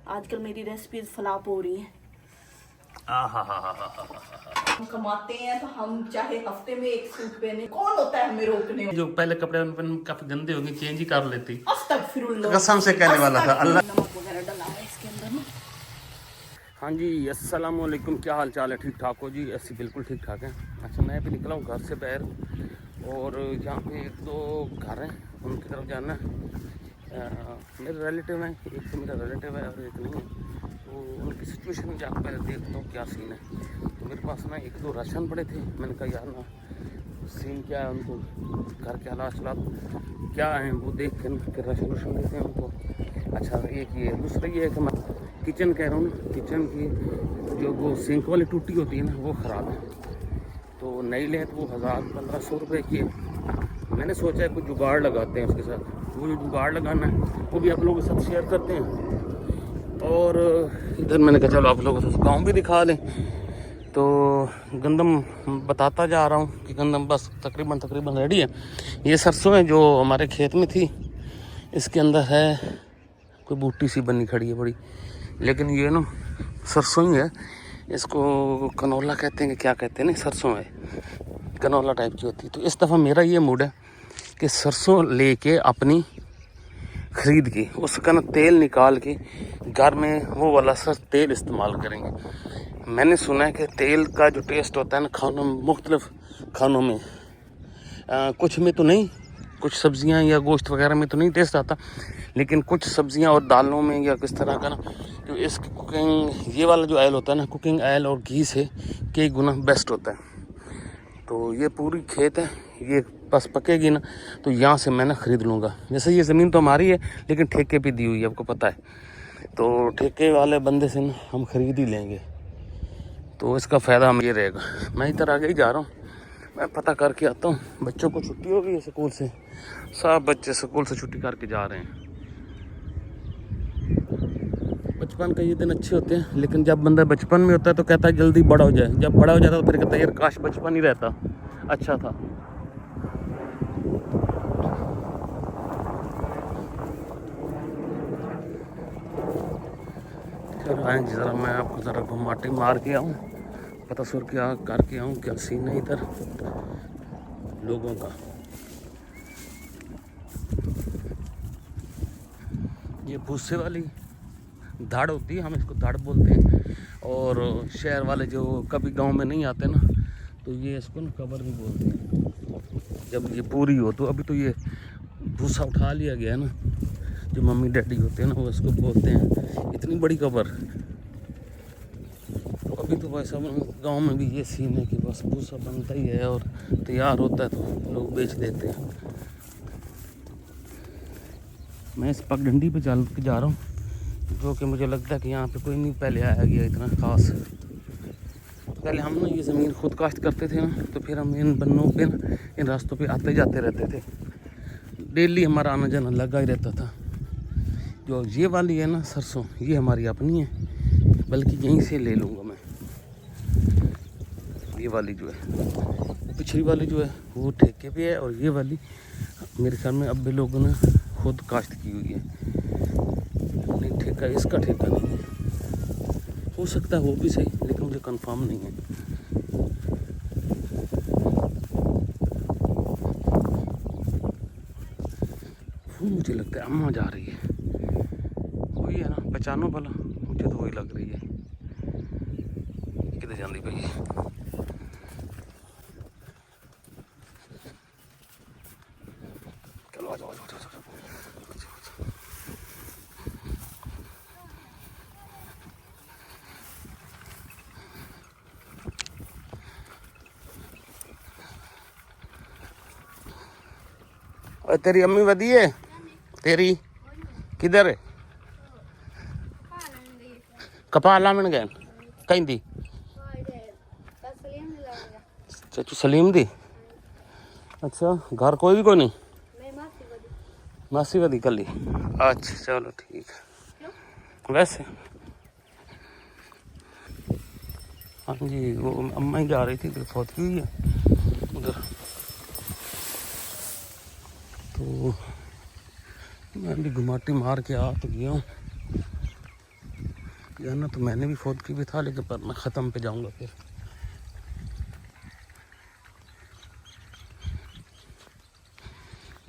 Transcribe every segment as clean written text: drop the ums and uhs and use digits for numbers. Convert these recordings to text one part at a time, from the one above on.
आजकल मेरी recipes flop हो रही हैं। हम कमाते हैं तो हम चाहे हफ्ते में एक सूट पहने, कौन होता है हमें रोकने वाला? जो पहले कपड़े उन काफी गंदे हो गए, चेंज ही कर लेती। अस्तगफिरुल्लाह, कसम से कहने वाला था अल्लाह। नमक वगैरह डाला है इसके अंदर ना। हाँ जी, अस्सलाम वालेकुम, क्या हाल चाल है? ठीक ठाक हो जी? ऐसी बिल्कुल ठीक ठाक है। अच्छा, मैं भी निकला हूँ घर से बाहर और यहाँ पे एक दो घर हैं, उनकी तरफ जाना है। मेरे रिलेटिव हैं, एक तो मेरा रिलेटिव है और एक नहीं है, तो उनकी सिचुएशन में जाकर पहले देखता हूँ क्या सीन है। तो मेरे पास ना एक दो राशन पड़े थे, मैंने कहा यार ना सीन क्या है, उनको घर के हालात क्या हैं वो देख के फिर राशन देते हैं उनको। अच्छा, एक ये दूसरा ये है कि मैं किचन कह रहा हूँ ना, किचन की जो वो सिंक वाली टूटी होती है ना, वो ख़राब है। तो नई लें तो वो 1000-1500 रुपये की है। मैंने सोचा है कुछ जुगाड़ लगाते हैं उसके साथ। वो जो जुगाड़ लगाना है वो भी आप लोगों के साथ शेयर करते हैं। और इधर मैंने कहा चलो आप लोगों से गाँव भी दिखा दें। तो गंदम बताता जा रहा हूँ कि गंदम बस तकरीबन रेडी है। ये सरसों है जो हमारे खेत में थी, इसके अंदर है कोई बूटी सी बनी खड़ी है बड़ी, लेकिन ये ना सरसों ही है। इसको कनौला कहते हैं कि क्या कहते हैं, नहीं सरसों है, कनौला टाइप की होती है। तो इस दफ़ा मेरा ये मूड है कि सरसों लेके अपनी ख़रीद के उसका ना तेल निकाल के घर में वो वाला सर तेल इस्तेमाल करेंगे। मैंने सुना है कि तेल का जो टेस्ट होता है ना खानों में, मुख्तलिफ खानों में, कुछ में तो नहीं, कुछ सब्जियां या गोश्त वगैरह में तो नहीं टेस्ट आता, लेकिन कुछ सब्जियां और दालों में या किस तरह का ना, तो इसकी कुकिंग, ये वाला जो ऑयल होता है ना, कुकिंग ऑयल और घी से कई गुना बेस्ट होता है। तो ये पूरी खेत है, ये बस पकेगी ना तो यहाँ से मैं ना ख़रीद लूँगा। जैसे ये ज़मीन तो हमारी है लेकिन ठेके पे दी हुई है, आपको पता है। तो ठेके वाले बंदे से ना हम ख़रीद ही लेंगे, तो इसका फ़ायदा हमें ये रहेगा। मैं इधर आगे ही जा रहा हूँ, मैं पता करके आता हूँ। बच्चों को छुट्टी हो गई है स्कूल से, सब बच्चे स्कूल से छुट्टी करके जा रहे हैं। बचपन का ये दिन अच्छे होते हैं, लेकिन जब बंदा बचपन में होता है तो कहता है जल्दी बड़ा हो जाए, जब बड़ा हो जाता है तो फिर कहता है यार काश बचपन ही रहता, अच्छा था। चलो आए ज़रा, मैं आपको ज़रा घुमाटे मार के आऊँ, पता सुर क्या करके आऊँ क्या सीन है इधर लोगों का। ये भूसे वाली धाड़ होती है, हम इसको धाड़ बोलते हैं। और शहर वाले जो कभी गांव में नहीं आते ना, तो ये इसको ना कबर भी बोलते हैं। जब ये पूरी हो तो अभी तो ये भूसा उठा लिया गया है ना, जो मम्मी डैडी होते हैं ना वो इसको बोलते हैं इतनी बड़ी कबर। तो अभी तो वैसा गांव में भी ये सीन है कि बस भूसा बनता ही है और तैयार होता है तो लोग बेच देते हैं। मैं इस पगडंडी पे चल के जा रहा हूँ, जो कि मुझे लगता है कि यहाँ पे कोई नहीं पहले आया गया इतना ख़ास। पहले हम ना ये ज़मीन खुद काश्त करते थे ना, तो फिर हम इन बन्नों पे ना, इन रास्तों पे आते जाते रहते थे, डेली हमारा आना जाना लगा ही रहता था। जो ये वाली है ना सरसों, ये हमारी अपनी है, बल्कि यहीं से ले लूँगा मैं। ये वाली जो है, पिछली वाली जो है वो ठेके पे है, और ये वाली मेरे ख्याल में अब भी लोगों ने खुद काश्त की हुई है। नहीं, ठेका इसका ठेका नहीं है, हो सकता है वो भी सही, लेकिन मुझे कंफर्म नहीं है। वो मुझे लगता है अम्मा जा रही है, वही है ना पहचानो भला, मुझे तो वही लग रही है। किधर जाती भाई? चलो आ जाओ। और तेरी अम्मी वधी है? तेरी किधर है? कपा लामन गए कहीं दी? अच्छा, तू सलीम दी? अच्छा, घर कोई भी को नहीं? मासी वधी कली? अच्छा चलो ठीक है। वैसे हाँ जी, वो अम्मा ही जा रही थी, फौत की हुई है उधर। तो मैं भी घुमाटी मार के आ तो गया हूँ। गन्ना तो मैंने भी खोद की भी था, लेकिन पर मैं ख़त्म पे जाऊंगा फिर।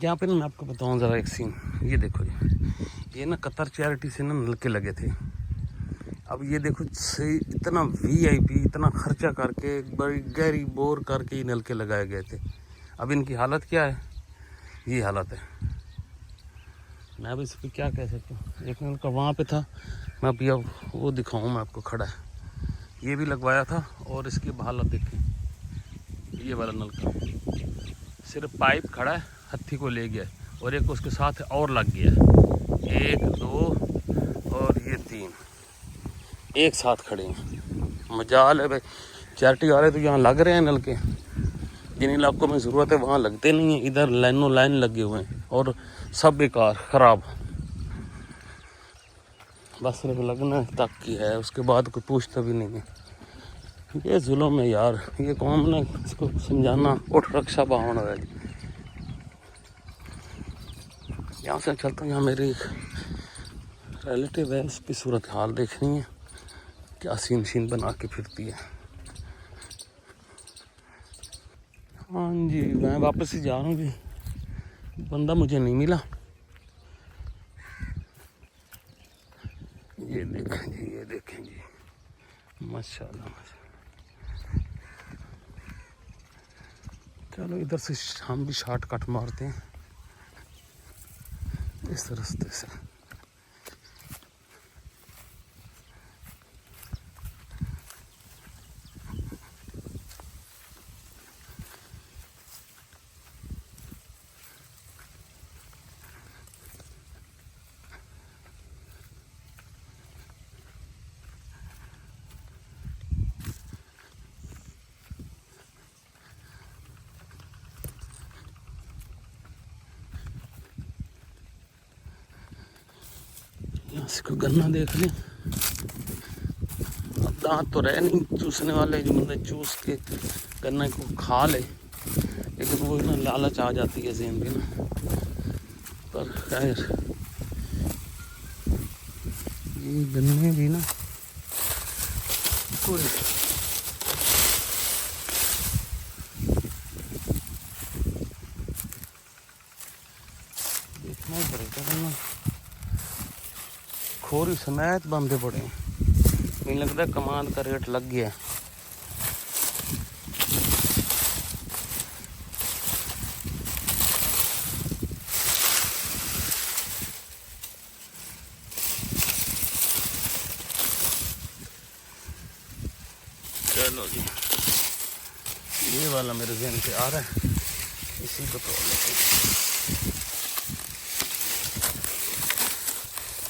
यहाँ पे ना मैं आपको बताऊँ ज़रा एक सीन, ये देखो ये ना कतर चैरिटी से ना नलके लगे थे। अब ये देखो से इतना VIP इतना खर्चा करके बड़ी गहरी बोर करके ये नलके लगाए गए थे। अब इनकी हालत क्या है, ये हालत है। मैं अब इस पर क्या कह सकता हूँ। एक नलका वहाँ पे था, मैं अभी अब वो दिखाऊँ मैं आपको, खड़ा है, ये भी लगवाया था और इसकी हालत देखें। ये वाला नलका सिर्फ पाइप खड़ा है, हत्थी को ले गया और एक उसके साथ और लग गया है। 1 2 और ये 3 एक साथ खड़े हैं। मजाल है भाई, चैरिटी वाले तो यहाँ लग रहे हैं नलके, जिन इलाकों में ज़रूरत है वहाँ लगते नहीं हैं। इधर लाइनों लाइन लगे हुए हैं और सब बेकार ख़राब, बस सिर्फ लगना तक की है, उसके बाद कोई पूछता भी नहीं है। ये जुल्म है यार, ये कौम ने इसको समझाना उठ रक्षा बावना है। यहाँ से चलता हूँ, यहाँ मेरी एक रिलेटिव है, उसकी सूरत हाल देखनी है, क्या सीन शीन बना के फिरती है। हाँ जी, मैं वापस ही जा रहा हूँ जी, बंदा मुझे नहीं मिला। ये देखें जी, ये देखें जी, माशाल्लाह माशाल्लाह। चलो इधर से हम भी शॉर्टकट मारते हैं इस रास्ते से। यहाँ से कोई गन्ना देख लें। अब दांत तो रहे नहीं चूसने वाले, जो बंदे चूस के गन्ने को खा ले, लेकिन वो ना लालच आ जाती है ज़हन में ना। पर खैर ये गन्ने भी ना कोई देखना ही पड़ेगा, गन्ना खोरी समेत बंदे पड़े हैं। मुझे लगता है कमांड का रेट लग गया। चलो जी, ये वाला मेरे ज़हन पे आ रहा है, इसी को तोड़ लेते हैं।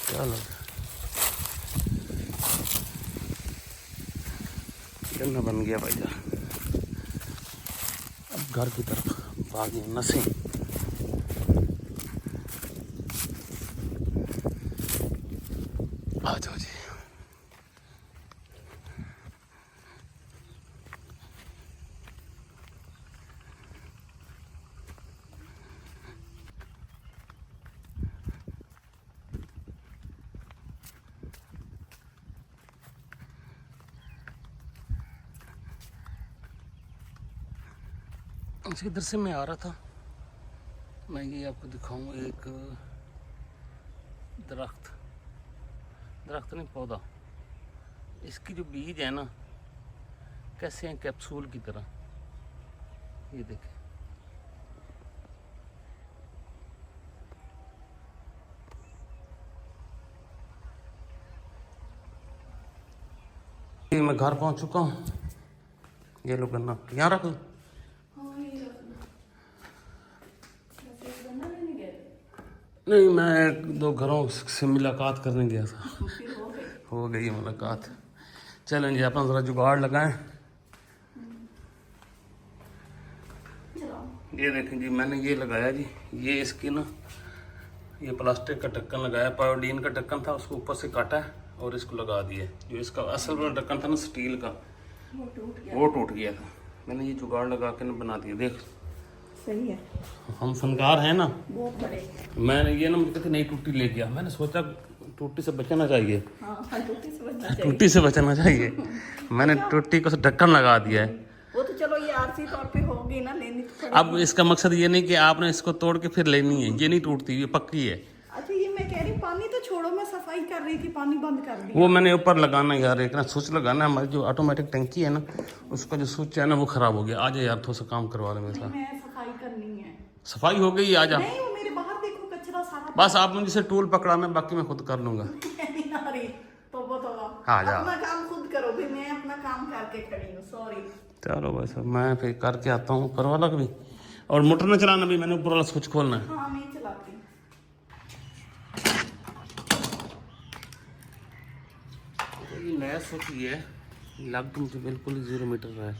चलो गन्ना बन गया भाई जान। अब घर की तरफ भागी नसें। आ जाओ जी। इधर से मैं आ रहा था, मैं ये आपको दिखाऊं एक दरख्त नहीं पौधा, इसकी जो बीज है ना कैसे हैं कैप्सूल की तरह, ये देखें। ये मैं घर पहुंच चुका हूँ, ये लो गन्ना यहाँ रख लो। नहीं, मैं 1-2 घरों से मुलाकात करने गया था, हो गई मुलाकात। चलें जी, अपना ज़रा जुगाड़ लगाएं। ये देखें जी, मैंने ये लगाया जी, ये इसकी ना ये प्लास्टिक का ढक्कन लगाया, पायोडीन का ढक्कन था, उसको ऊपर से काटा है और इसको लगा दिया। जो इसका असल वाला ढक्कन था ना स्टील का, वो टूट गया था। मैंने ये जुगाड़ लगा के ना बना दिया। देख सही है, हम फनकार हैं ना, बहुत बड़े। मैंने ये ना मुझे नहीं टूटी ले गया, मैंने सोचा टूटी से बचना चाहिए, हाँ हाँ, टूटी से बचना चाहिए। टूटी से बचना चाहिए। मैंने टूटी को ढक्कन लगा दिया है। वो तो चलो ये आरसी तौर पे होगी ना, लेनी तो पड़ेगी। अब इसका मकसद ये नहीं कि आपने इसको तोड़ के फिर लेनी है, ये नहीं टूटती, ये पक्की है। अच्छा ये मैं कह रही हूँ, पानी तो छोड़ो, मैं सफाई कर रही थी, पानी बंद कर दिया। वो मैंने ऊपर लगाना यार, एक ना स्विच लगाना है। हमारी जो ऑटोमेटिक टंकी है ना, उसका जो स्विच है ना वो खराब हो गया। आ जा यार, थोड़ा सा काम करवा ले मेरे साथ। मैं सफाई करनी है। सफाई हो गई, आ जा। नहीं वो मेरे बाहर देखो कचरा सारा। बस आप मुझे से टूल पकड़ाना, बाकी मैं खुद कर लूंगा। नहीं आ रही तो हाँ, जा। अपना काम खुद करो भी, मैं अपना काम करके खड़ी हूँ, सॉरी। चलो बस मैं फिर करके आता हूँ ऊपर वाला भी, और मोटर न चलाना भी, मैंने ऊपर वाला स्विच खोलना है। हाँ मैं चलाती हूँ। ये नया स्विच ये है, लग तो मुझे बिल्कुल ही 0 मीटर का है,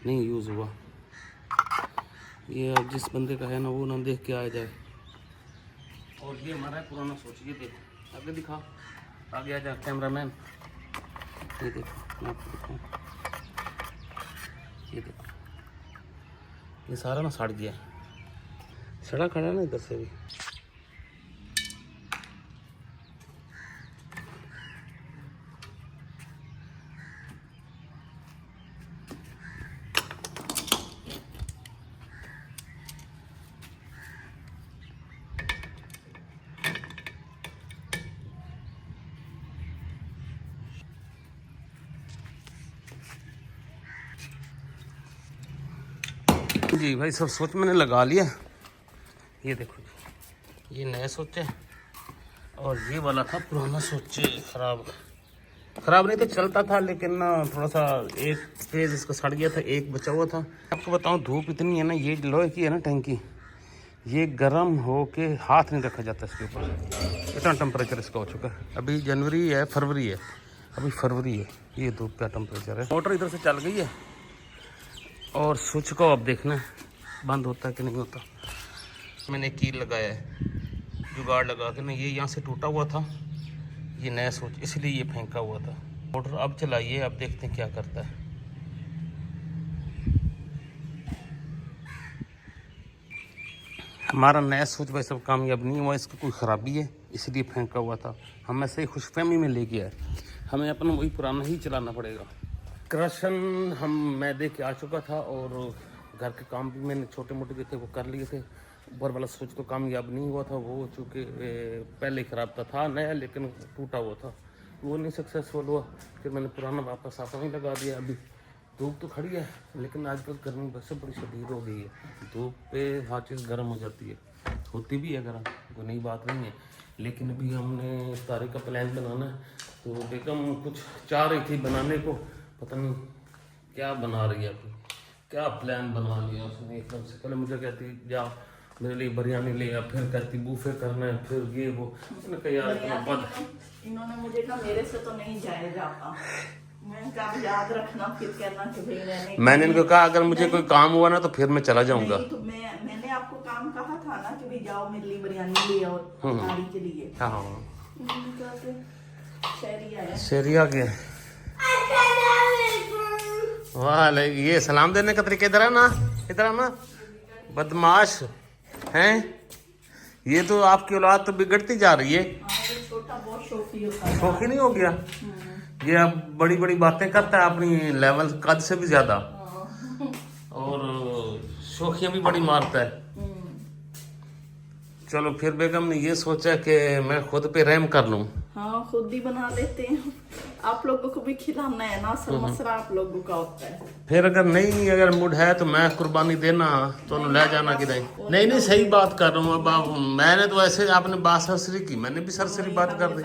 नहीं यूज़ हुआ। ये अब जिस बंदे का है ना वो ना देख के आ जाए। और ये हमारा है पुराना स्विच, ये देखो आगे दिखा, आगे आ जा कैमरामैन, ये देखो मैं आपको दिखाऊं, ये देखो ये सारा ना सड़ गया, सड़ा खड़ा है ना इधर से भी। जी भाई सब सोच मैंने लगा लिया। ये देखो ये नया सोच है, और ये वाला था पुराना सोच, खराब नहीं तो चलता था, लेकिन ना थोड़ा सा एक फेज इसका सड़ गया था, एक बचा हुआ था। आपको बताऊं धूप इतनी है ना, ये लोहे की है ना टंकी, ये गर्म हो के हाथ नहीं रखा जाता इसके ऊपर, इतना टेम्परेचर इसका हो चुका है। अभी जनवरी है, फरवरी है, अभी फरवरी है, ये धूप का टेम्परेचर है। मोटर इधर से चल गई है, और स्विच को अब देखना है बंद होता है कि नहीं होता। मैंने कील लगाया है, जुगाड़ लगा के ना, ये यहाँ से टूटा हुआ था ये नया स्विच, इसलिए ये फेंका हुआ था। मोटर अब चलाइए, अब देखते हैं क्या करता है। हमारा नया स्विच भाई सब कामयाब नहीं हुआ, इसका कोई ख़राबी है इसलिए फेंका हुआ था। हम ऐसे ही खुशफहमी में ले गया है, हमें अपना वही पुराना ही चलाना पड़ेगा। कृष्ण मैं दे के आ चुका था, और घर के काम भी मैंने छोटे मोटे जो थे वो कर लिए थे। ऊपर वाला स्विच तो कामयाब नहीं हुआ था, वो चूँकि पहले ख़राब था नया, लेकिन टूटा हुआ था, वो नहीं सक्सेसफुल हुआ। फिर मैंने पुराना वापस आता ही लगा दिया। अभी धूप तो खड़ी है, लेकिन आजकल गर्मी वैसे बड़ी शदीद हो गई है, धूप पे हर चीज़ गर्म हो जाती है, होती भी है गर्म, कोई नई बात नहीं है। लेकिन अभी हमने इफ्तारी का प्लान बनाना है, तो बेगम कुछ चाह रही थी बनाने को, पता नहीं क्या बना रही है। अभी क्या प्लान बना लिया उसने एकदम से, पहले मुझे कहती जा मेरे लिए बिरयानी ले आ, फिर कहती बूफे करना है, फिर ये वो। मैंने कहा यार इतना बद, इन्होंने मुझे कहा मेरे से तो नहीं जाया जाता, मैं काम याद रखना, फिर कहना कि भाई मैंने इनको कहा अगर मुझे कोई काम हुआ ना तो फिर मैं चला जाऊंगा। तो मैंने आपको काम कहा था ना कि भाई जाओ मेरे लिए बिरयानी ले आओ गाड़ी के लिए। हाँ शहरी आ गया। वाह ये सलाम देने का तरीका इधर है ना, इधर आना बदमाश हैं। ये तो आपकी औलाद तो बिगड़ती जा रही है। छोटा बहुत शौकी होता है, शौकी नहीं हो गया ये, अब बड़ी बड़ी बातें करता है अपनी लेवल कद से भी ज्यादा, और शौकियां भी बड़ी मारता है। चलो फिर बेगम ने ये सोचा कि मैं खुद पे रहम कर लूं। हाँ खुद ही बना लेते हैं, आप लोगों को भी खिलाना है ना, सर मसरा आप लोगों का होता है। फिर अगर मूड है तो मैं कुर्बानी देना तो ले जाना कि नहीं सही बात कर रहा हूँ। अब आप मैंने तो ऐसे आपने बात सरसरी की, मैंने भी सरसरी बात कर दी।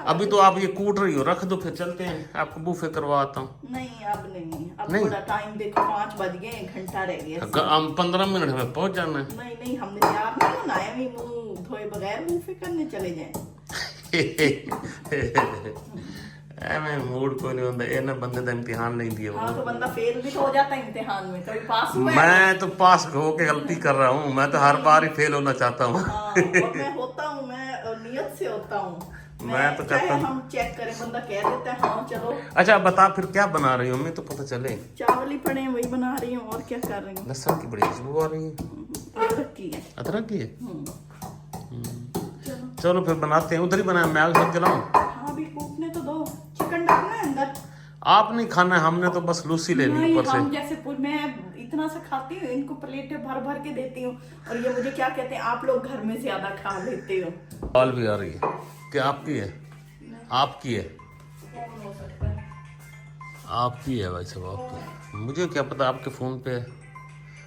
अभी तो आप ये कूट रही हो, रख दो फिर चलते हैं, आपको बूफे करवाता हूँ। नहीं अब नहीं, अब थोड़ा टाइम देखो, 5 बज गए, 1 घंटा रह गया, हम 15 मिनट में पहुँच जाना है। नहीं हमने तैयार नहीं होना है, अभी मुंह धोए बगैर बूफे करने चले जाए। मैं मूड कोई नहीं होता, ये ना बंदे का इम्तिहान नहीं दिया। हाँ तो बंदा फेल भी तो हो जाता है इम्तिहान में, कभी पास हुआ है? मैं तो पास हो के गलती कर रहा हूँ, मैं तो हर बार ही फेल होना चाहता हूँ। और मैं होता हूँ, मैं नियत से होता हूँ, मैं तो चाहता हूँ हम चेक करें, बंदा कह देता है हाँ चलो। अच्छा बता फिर क्या बना रही हूँ, मैं तो पता चले। चावल ही पड़े हैं वही बना रही हूँ, और क्या कर रही हूँ। लहसुन की बड़ी खुशबू आ रही है, अदरक की है। अदरक की है। चलो फिर बनाते हैं, उधर ही बनाए, मैं आग लग जलाऊं। हाँ अभी फूकने तो दो, चिकन डालना है अंदर। आप नहीं खाना है, हमने तो बस लूसी लेनी नहीं, ऊपर हम से। जैसे मैं इतना सा खाती हूँ, इनको प्लेटें भर भर के देती हूँ, और ये मुझे क्या कहते हैं, आप लोग घर में ज्यादा खा लेते हो। कॉल भी आ रही है, क्या आपकी है? आपकी है? कौन हो सकता है? आपकी है भाई साहब, आपकी है। मुझे क्या पता आपके फोन पे है।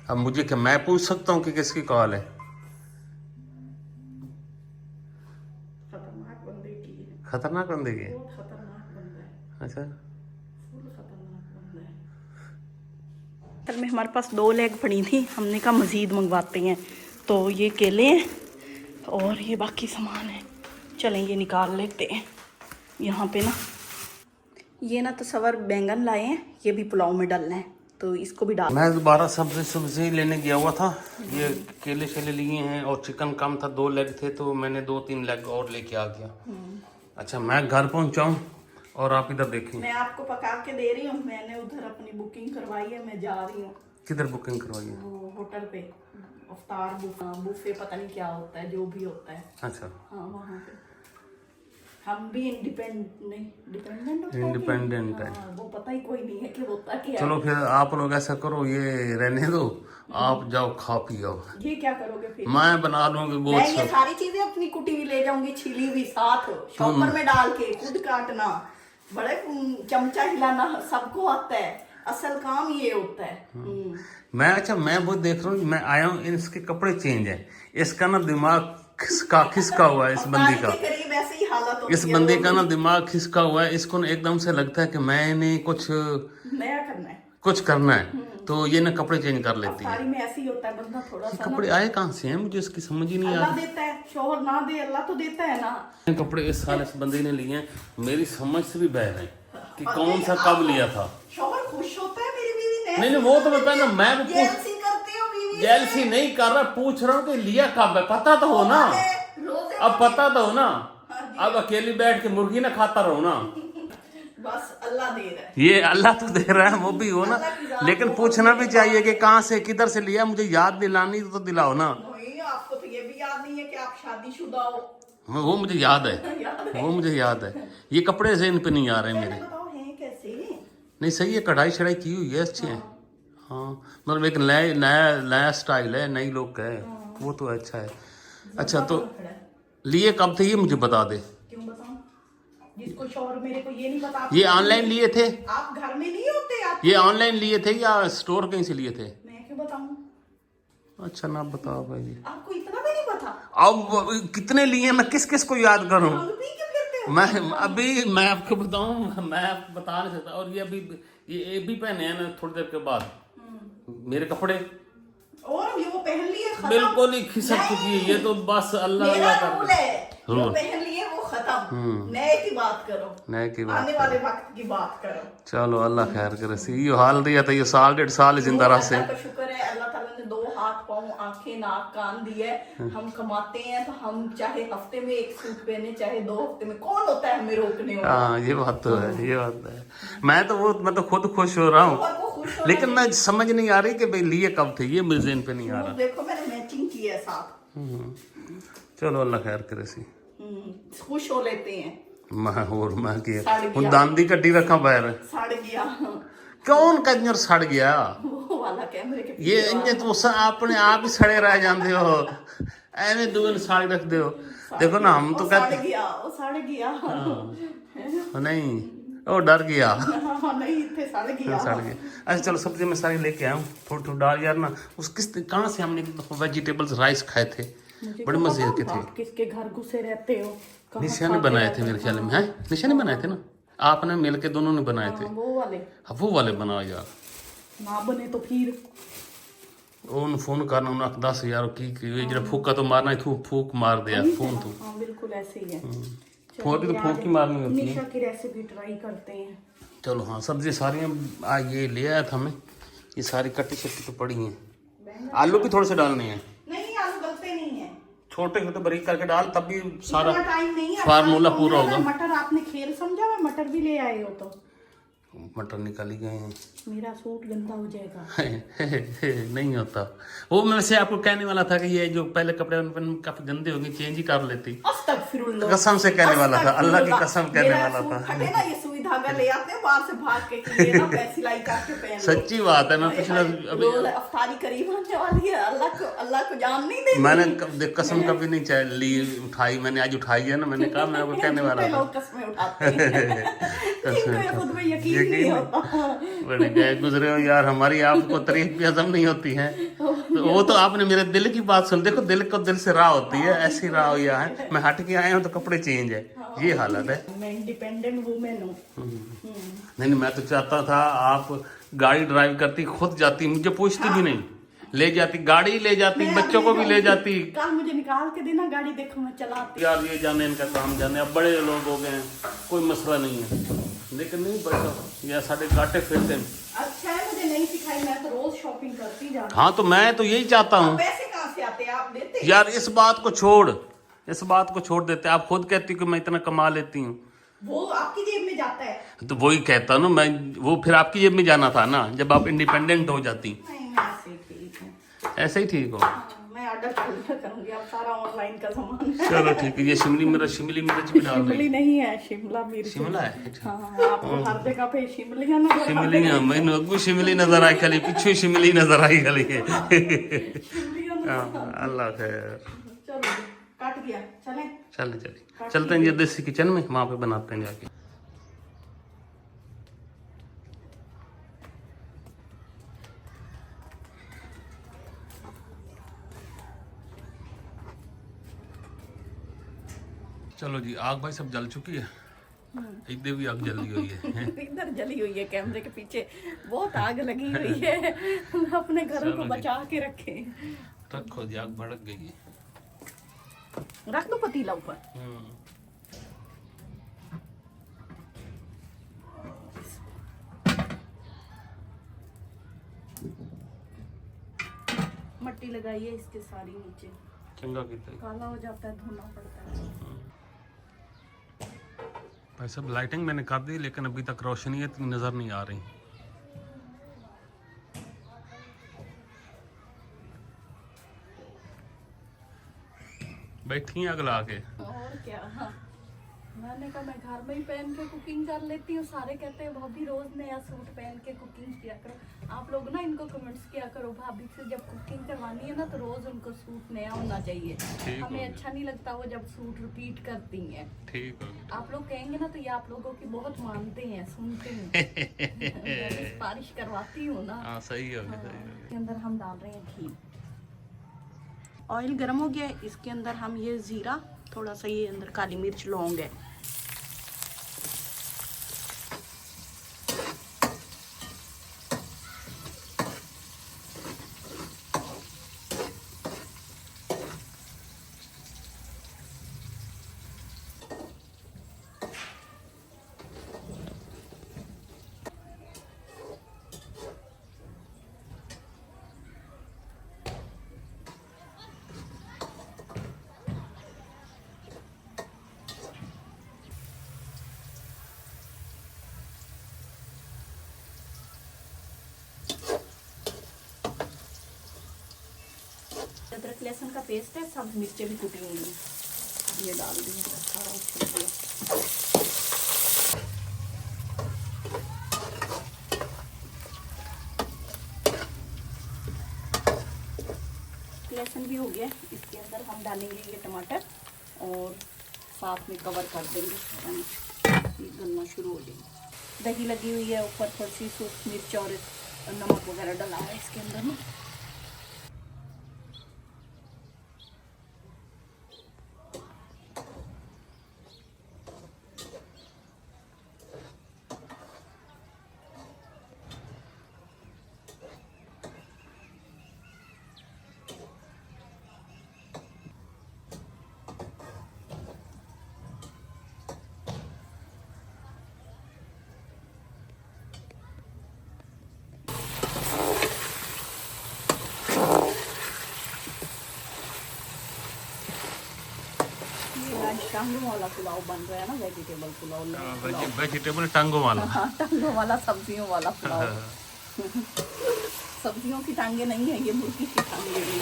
अब मुझे क्या, मैं पूछ सकता हूँ कि किसकी कॉल है? खतरनाक बंदे की है, खतरनाक बंदे की है? बहुत खतरनाक बंदा है, अच्छा, फुल खतरनाक बंदा है। असल में हमारे पास 2 लेग पड़ी थी, हमने कहा मज़ीद मंगवाते हैं। तो ये केले हैं और ये बाकी सामान है, चलें ये निकाल लेते हैं। यहाँ पे ना ये ना तसव्वुर बैंगन लाए हैं, ये भी पुलाव में डालना है, तो इसको भी डाल। मैं दोबारा सब्जी लेने गया हुआ था, ये केले शेले लिए हैं और चिकन कम था, 2 लेग थे तो मैंने 2-3 लेग और लेके आ गया। अच्छा, मैं घर पहुंचाऊं और आप इधर देखें। मैं आपको पका के दे रही हूँ, मैंने उधर अपनी बुकिंग करवाई है, मैं जा रही हूँ। किधर बुकिंग करवाई है? वो होटल पे अफ्तार बुफे पता नहीं क्या होता है, जो भी होता है। अच्छा, हाँ वहाँ पे हम भी इंडिपेंडेंट इंडिपेंडेंट है। वो पता ही कोई नहीं है कि होता क्या चलो फिर आप लोग ऐसा करो, ये रहने दो, आप जाओ खा पियो, है। ये क्या करोगे फिर? मैं बना लूंगी मैं गोश्त। ये सारी चीजें अपनी कुटी हुई ले जाऊंगी, छिली हुई साथ शॉपर में डाल के, खुद काटना, बड़े चमचा हिलाना सबको आता है, असल काम ये होता है। मैं अच्छा, मैं वो देख रहा हूँ, मैं आया हूँ, इसके कपड़े चेंज है, इसका ना दिमाग खिसका हुआ है इस बंदी का। करीब ऐसे ही हालत होती इस है, बंदे का ना दिमाग खिसका हुआ है, इसको ना एकदम से लगता है कि मैंने कुछ नया करना है, तो ये ना कपड़े चेंज कर लेती है। सारी में ऐसे ही होता है, बंदा थोड़ा सा कपड़े आए कहाँ से हैं, मुझे इसकी समझ ही नहीं आ अल्लाह रही। देता है, शोहर ना दे अल्लाह तो देता है ना। कपड़े इस साल इस बंदे ने लिए हैं, मेरी समझ से भी बाहर है कि कौन सा कब लिया था। शोहर खुश होता है मेरी बीवी ने। नहीं वो तो मैं ना, मैं जेलसी करते हो बीवी से? जेलसी नहीं कर रहा, पूछ रहा हूँ कि लिया कब है, पता तो हो ना, रोजे अब पता तो हो ना, अब अकेली बैठ के मुर्गी ना खाता रहो ना। बस अल्लाह दे रहा है। ये अल्लाह तो दे रहा है, वो भी हो ना, लेकिन पूछना भी चाहिए कि कहाँ से किधर से लिया, मुझे याद दिलानी तो दिलाओ ना। नहीं आपको तो ये भी याद नहीं है कि आप शादीशुदा हो। वो मुझे याद है, वो मुझे याद है। ये कपड़े से इन पे नहीं आ रहे मेरे। बताओ हैं कैसे? नहीं सही है, कढ़ाई शढ़ाई की हुई है, अच्छी है। हाँ मतलब एक नया स्टाइल है, नई लुक है, वो तो अच्छा है। अच्छा तो लिए कब थे ये मुझे बता दे। क्यों बताऊं? जिसको शोहर मेरे को ये नहीं पता। ये ऑनलाइन लिए थे? आप घर में नहीं होते आप? ये ऑनलाइन लिए थे या स्टोर कहीं से लिए थे? मैं क्यों बताऊं? अच्छा ना बताओ भाई। आपको इतना भी नहीं पता? अब कितने लिए मैं किस किस को याद करूं? हम भी क्यों फिरते हो? मैं आपको बताऊं, मैं आपको बता नहीं सकता। और ये भी पहने हैं ना थोड़ी देर के बाद मेरे कपड़े, और ये वो पहन लिए खत्म। बिल्कुल ही खिसक चुकी है ये तो, बस अल्लाह मेरा अल्लाह रूल कर। है, जो पहन लिए वो खत्म, नए की बात करो, नए की बात आने वाले वक्त की बात करो। चलो अल्लाह खैर करे सी, यो हाल दिया था, ये 1.5 साल जिंदा रहा से। अल्लाह का शुक्र है, अल्लाह ताला ने 2 हाथ पाँव आंखें नाक कान दिए, हम कमाते हैं तो हम चाहे हफ्ते में 1 सूट पहने, चाहे 2 हफ्ते में, कौन होता है हमें रोकने वाला? हाँ ये बात तो है, ये बात है। मैं तो खुद खुश हो रहा हूँ, और वो खुश हो लेकिन मैं समझ नहीं आ रही कि भाई लिए कब थे, ये मुझे इन पे नहीं आ रहा। देखो मैंने मैचिंग की है साथ। चलो अल्लाह खैर करे सी। खुश हो लेते हैं। मैं किया सड़ गया। हूं दांदी कड्डी रखा बाहर, सड़ गया कौन कंजर सड़ गया? वो वाला कैमरे के ये इन्हें तो अपने आप ही सड़े रह जाते हो, एवं दून साड़ी रख दो। देखो ना हम तो वो कहते सड़ गया, वो सड़ गया। नहीं वो डर गया, नहीं इतने सड़ गया। सड़ गया। अच्छा चलो सब्जी में सारी लेके आया हूँ, थोड़ी थोड़ी डाल यार ना। उस किस कहाँ से हमने वेजिटेबल्स राइस खाए थे, बड़े मजे के थे। किसके घर घुसे रहते हो? निशा ने बनाए थे मेरे ख्याल में, है निशा ने बनाए थे ना, आपने मिल के दोनों ने बनाए थे। वो वाले वो वाले बनाओ यार, ना बने तो फिर ਉਹਨੂੰ ਫੋਨ ਕਰਨਾ ਉਹਨਾਂ 10,000 ਕੀ ਜਿਹੜਾ ਫੂਕਾ तो मारना है, फूक मार दिया फोन तो। हाँ बिल्कुल ऐसे ही है। फोन की तो फूक ही मारनी होती है। निशा की रेसिपी ट्राई करते हैं। चलो हाँ सब्जी सारी ये ले आया था मैं, ये सारी कट्टी शट्टी तो पड़ी हैं। आलू भी थोड़े से डालने हैं। नहीं आलू गलते नहीं है, छोटे छोटे बारीक करके डाल, तब भी सारा टाइम नहीं है। फार्मूला पूरा होगा। मटर आपने खेल समझा, मैं मटर भी ले आए हो तो मटर निकाली गए हैं। मेरा सूट गंदा हो जाएगा। नहीं होता वो। मैं वैसे आपको कहने वाला था कि ये जो पहले कपड़े उन काफी गंदे हो गए, चेंज ही कर लेती। अस्तगफिरुल्लाह, कसम से कहने वाला था, अल्लाह की कसम कहने वाला था। फटे ना, ये सुई धागा ले आते हैं बाहर से भाग के कि ये ना मैं सिलाई करके पहन लूं। सच्ची बात है। मैं पिछला रोज अफ्तारी करीब आने वाली है, अल्लाह को जान नहीं देगी। मैंने कसम कभी नहीं ली उठाई, मैंने आज उठाई है ना। मैंने कहा मैं आपको कहने वाला था। कसमें उठाते हैं खुद में यकीन नहीं होता। बड़े गए गुजरे हो यार, हमारी आपको तारीफ भी हजम नहीं होती है। तो वो तो आपने मेरे दिल की बात सुन। देखो दिल को दिल से राह होती है, ऐसी राह हुई है। मैं हट के आया हूँ तो कपड़े चेंज है, ये हालत है। मैं इंडिपेंडेंट वूमेन हूँ। नहीं, मैं तो चाहता था आप गाड़ी ड्राइव करती, खुद जाती, मुझे पूछती भी नहीं, ले जाती, गाड़ी ले जाती, बच्चों को भी ले जाती। कल मुझे निकाल के देना गाड़ी, देखो मैं चलाती। यार ये जाने इनका काम जाने, अब बड़े लोग हो गए हैं, कोई मसला नहीं है। लेकिन नहीं बड़ा यार साढ़े काटे फिरते हैं। अच्छा है मुझे नहीं सिखाई, मैं तो रोज शॉपिंग करती जाती। हाँ तो मैं तो यही चाहता हूँ। पैसे कहाँ से आते हैं, आप देते हैं? यार इस बात को छोड़ देते। आप खुद कहती हो कि मैं इतना कमा लेती हूँ, वो आपकी जेब में जाता है। तो वही कहता हूँ ना मैं, वो फिर आपकी जेब में जाना था ना, जब आप इंडिपेंडेंट हो जाती। नहीं, मैं ऐसे ही ठीक हूँ। ऐसे ही ठीक हो। मैं ऑर्डर करूंगी, अब सारा ऑनलाइन का सामान है। चलो ठीक है। ये शिमली मिर्च भी डाल रही। शिमली नहीं है, शिमला मिर्च। शिमला है। हाँ, आपको हर जगह पे शिमलियां नजर शिमलियां, मैंने अगू शिमली नजर आई, खाली पीछे शिमली नजर आई खाली। शिमलियां नजर। अल्लाह खैर। चलो कट गया, चलें। चलते हैं ये देसी किचन में, वहां पे बनाते हैं जाके। चलो जी, आग भाई सब जल चुकी है। इधर भी आग जली हुई है। इधर जली हुई है, कैमरे के पीछे बहुत आग लगी हुई है। अपने घरों को बचा के रखें। रखो जी, आग भड़क गई है। रख दो पतीला ऊपर। मट्टी लगाइए इसके सारी नीचे, चंगा कितना काला हो जाता है, धोना पड़ता है। भाई सब लाइटिंग मैंने कर दी, लेकिन अभी तक रोशनी इतनी नजर नहीं आ रही। बैठी अगला के। और क्या। हाँ। मैंने कहा मैं घर में ही पहन के कुकिंग कर लेती हूँ। सारे कहते हैं भाभी रोज नया सूट पहन के कुकिंग किया करो। आप लोग ना इनको कमेंट्स किया करो, भाभी से जब कुकिंग करवानी है ना तो रोज उनको सूट नया होना चाहिए। हमें अच्छा नहीं लगता वो जब सूट रिपीट करती हैं। ठीक है। आप लोग कहेंगे ना तो ये आप लोगों की बहुत मानते हैं, सुनते हैं। सिफारिश करवाती हूँ ना। हाँ सही हो गया, सही हो गया। इसके अंदर हम डाल रहे हैं घी। ऑयल गर्म हो गया है, इसके अंदर हम ये जीरा, थोड़ा सा ये अंदर काली मिर्च, लौंग है। अदरक लहसुन का पेस्ट है, सब मिर्चें भी कुटी हुई हैं, ये डाल दी है, सारा उछल दिया। लहसुन भी हो गया, इसके अंदर हम डालेंगे ये टमाटर और साथ में कवर कर देंगे, ये गलना शुरू हो जाएगी। दही लगी हुई है, ऊपर थोड़ी सी सूख मिर्च और नमक वगैरह डला है इसके अंदर में। टांगों वाला पुलाव बन रहा है ना, वेजिटेबल पुलाव। वेजिटेबल टांगों वाला। हाँ, टांगों वाला, सब्जियों वाला पुलाव। सब्जियों की टांगे नहीं है ये, मुर्गी की टांगे हैं।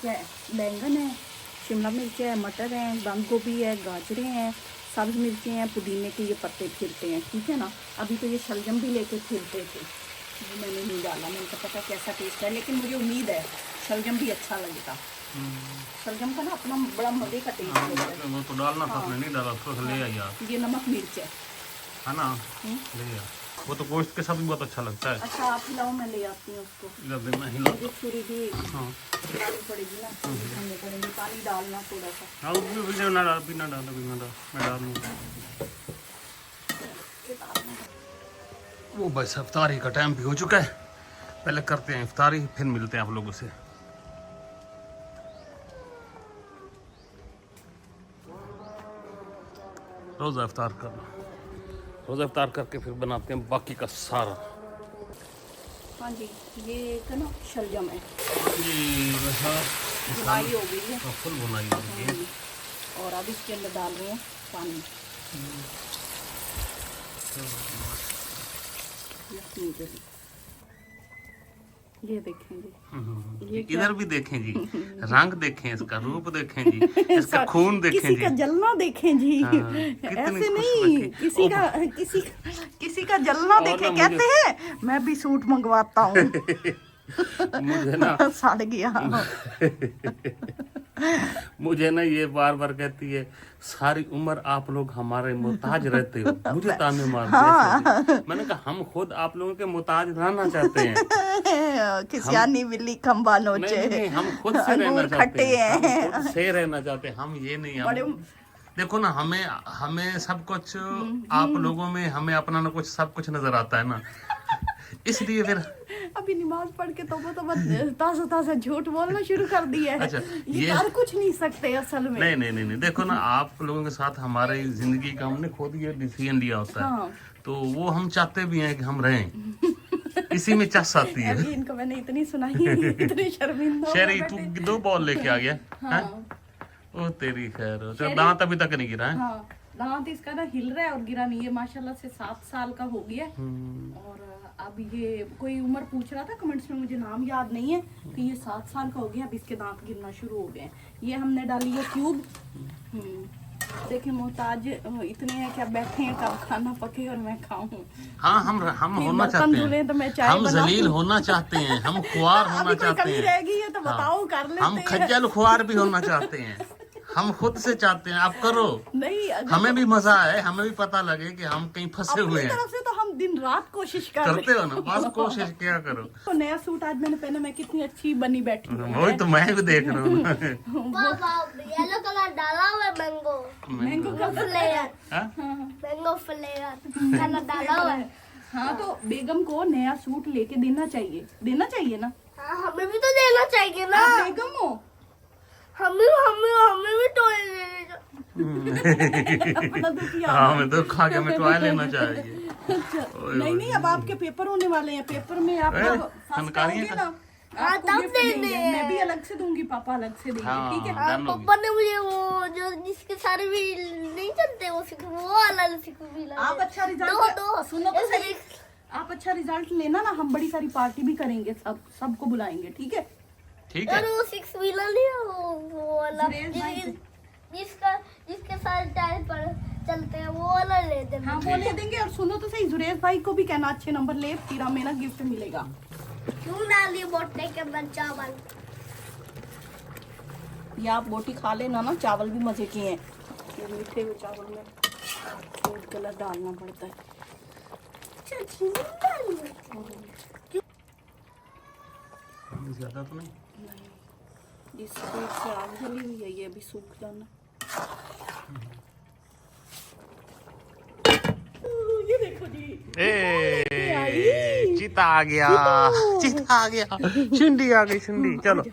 क्या है, बैंगन है, शिमला मिर्च है, मटर है, बंद गोभी है, गाजरें हैं, सब्ज मिर्चें हैं, पुदीने के ये पत्ते फिरते हैं, ठीक है ना। अभी तो ये शलजम भी लेके फिरते थे, वो मैंने नहीं डाला, मैंने कहा पता कैसा टेस्ट है, लेकिन मुझे उम्मीद है शलजम भी अच्छा लगेगा। शलजम का ना अपना बड़ा मजे का टेस्ट होता है। वो तो डालना था, आपने नहीं डाला, थोड़ा सा ले आया। ये नमक मिर्च है ना, ले आ। वो तो गोश्त के साथ भी बहुत अच्छा लगता है। अच्छा आप हिलाओ, मैं ले आती हूँ उसको। मैं हिला। मुझे छुरी भी डालनी पड़ेगी ना, खाने पड़ेंगे, पानी डालना थोड़ा सा। हाँ भी ना डाल, भी ना डाल, भी ना डाल, मैं डाल दूँगा। वो बस इफ्तारी का टाइम भी हो चुका है, पहले करते हैं इफ्तारी, फिर मिलते हैं आप लोगों से। रोज़ा इफ्तार करना, रोज़ा इफ्तार करके फिर बनाते हैं बाकी का सारा। हाँ जी, ये एक ना शलजम है, जी बुनाई हो गई है, फुल बुनाई हो गई है। और अब इसके अंदर डाल रहे हैं पानी। ये देखें जी, ये इधर भी देखें जी, रंग देखें, इसका रूप देखें जी, इसका खून देखें किसी जी, का जलना देखें जी। ऐसे नहीं, किसी का जलना देखें, कहते हैं मैं भी सूट मंगवाता हूँ। मुझे ना सड़ गया। मुझे ना ये बार बार कहती है सारी उम्र आप लोग हमारे मोहताज रहते हो, मुझे ताने मारते हैं। मैंने कहा हम खुद आप लोगों के मोहताज रहना चाहते हैं। किसियानी बिल्ली खंबा नोचे। नहीं, हम खुद से रहना चाहते हैं, हम खुद से रहना चाहते हैं, हम ये नहीं। हम देखो ना, हमें सब कुछ आप लोगों में, हमें अपना ना कुछ सब कुछ नजर आता है ना, इसलिए फिर अभी नमाज पढ़ के तो ताजा झूठ बोलना शुरू कर दिया है। अच्छा, ये कर कुछ नहीं सकते असल में। नहीं, देखो ना, आप लोगों के साथ हमारी जिंदगी का हमने खुद ये डिसीजन लिया होता है। हाँ। तो वो हम चाहते भी हैं कि हम रहें, इसी में चस आती है। अभी इनको मैंने इतनी सुनाई, इतनी शर्मिंदा। शेरी तू 2 बॉल लेके आ गया। हाँ। ओ तेरी खैर, तो दांत अभी तक नहीं गिरा है। हाँ, दांत इसका ना हिल रहा है और गिरा नहीं है, माशाल्लाह से 7 साल का हो गया। और अब ये कोई उम्र पूछ रहा था कमेंट्स में, मुझे नाम याद नहीं है, कि ये 7 साल का हो गया, अब इसके दांत गिरना शुरू हो गए। ये हमने डाली है क्यूब। देखे मोहताज इतने हैं कि अब बैठे हैं, कब खाना पके और मैं खाऊं। हाँ, हम होना चाहते हैं, तो मैं चाय हम जलील होना चाहते हैं, हम खुआर होना चाहते हैं। रह गई है तो बताओ, कर लेते हैं। हम खज्जल खुआर भी होना चाहते हैं, हम खुद से चाहते हैं। आप करो, नहीं हमें भी मजा आए, हमें भी पता लगे कि हम कहीं फंसे हुए हैं। तरफ से तो हम दिन रात कोशिश करते हो ना, बस कोशिश किया करो। तो नया सूट आज मैंने पहना, मैं कितनी अच्छी बनी बैठी हूँ। वही तो मैं भी देख रहा हूँ। येलो कलर डाला हुआ है, मैंगो का फ्लेवर, हाँ? मैंगो फ्लेवर कलर डाला हुआ है। हाँ, तो बेगम को नया सूट लेके देना चाहिए ना। हाँ, हमें भी तो देना चाहिए ना। आप बेगम हो, हमें भी टॉय लेना अपना तो किया। हाँ, हमें तो खा के हमें टॉय लेना चाहिए। नहीं, अब आपके पेपर होने वाले हैं, पेपर में आप फर्स्ट आओगे ना, आपको गिफ्ट देंगे। मैं भी अलग से दूंगी, पापा अलग से देंगे, ठीक है। पापा ने मुझे वो जो जिसके सारे भी नहीं चलते वो वाला मिला। आप अच्छा रिजल्ट सुनो तो सही, आप अच्छा रिजल्ट लेना ना, हम बड़ी सारी पार्टी भी करेंगे, सबको बुलाएंगे, ठीक है। ठीक है। और वो 6 व्हीलर लिया, वो वाला जिसके सारे टायर पर चलते हैं, वो वाला ले देना। हाँ, वो ले देंगे। और सुनो तो सही, जुरेज भाई को भी कहना अच्छे नंबर ले, फिर हमें ना गिफ्ट मिलेगा। क्यों डालिए बोटने के अंदर चावल? या आप बोटी खा लेना ना, चावल भी मजे के हैं। ये मीठे हुए चावल में फूड कलर डालना पड़ता है। ज्यादा तो नहीं, इससे आग जली हुई है, ये अभी सूख जाना। ये देखो जी, चीता आ गया, शुंडी आ गई, शुंडी। चलो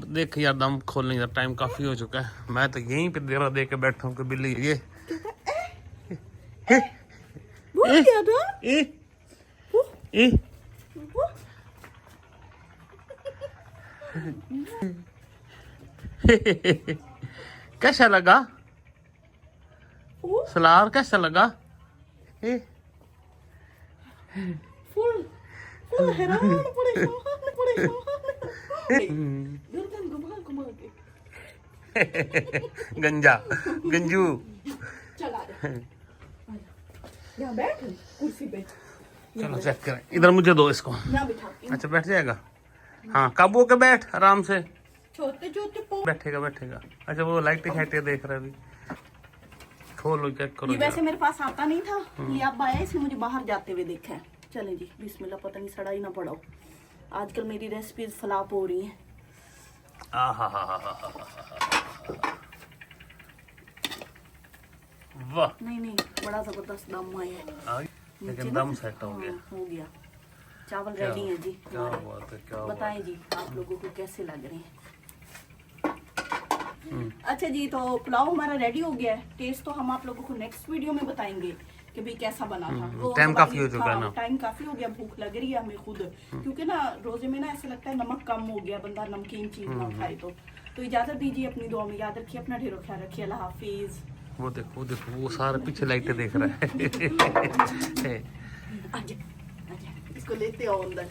देख यार, दम खोलने का टाइम काफी हो चुका है। मैं तो यहीं पे देरा दे के बैठा हूँ कि बिल्ली ये क्या था? कैसा लगा सलार, कैसा लगा? फुल फुल हैरान, गर्दन घुमा घुमा के गंजा गंजू। चला दे। यहाँ बैठ कुर्सी पे, चलो चेक करें, इधर मुझे दो इसको। यहाँ बिठाती हूँ। अच्छा बैठ जाएगा। हाँ काबू होके बैठ आराम से। छोटे छोटे पो बैठेगा बैठेगा। अच्छा वो लाइटें शाइटें देख रहा है अभी। खोलो चेक करो। ये वैसे मेरे पास आता नहीं था, ये अब आया, इसने मुझे बाहर जाते हुए देखा है। चलें जी बिस्मिल्लाह, पता नहीं सड़ा ही ना पड़ो। आजकल मेरी रेसिपीज फ्लॉप हो रही हैं। वाह नहीं नहीं, बड़ा जबरदस्त दम आया है। लेकिन दम सेट हो गया। हो गया। चावल रेडी है जी क्या हमारे। बात है, क्या बताएं जी आप लोगों को कैसे लग रहे हैं। अच्छा जी, तो पुलाव हमारा रेडी हो गया है। टेस्ट तो हम आप लोगों को नेक्स्ट वीडियो में बताएंगे कि भाई कैसा बना था। वो टाइम हमारी- काफी हो चुका है ना। टाइम काफी हो गया, भूख लग रही है हमें खुद, क्योंकि ना रोजे में ना ऐसे लगता है नमक कम हो गया, बंदा नमकीन चीज ना खाए। तो इजाजत दीजिए, अपनी दुआ में याद रखिए, अपना ढेरों ख्याल रखिए। अल्लाह हाफिज। वो देखो वो सारे पीछे लाइटें देख रहा है। आजा आजा, इसको लेते आओ अंदर।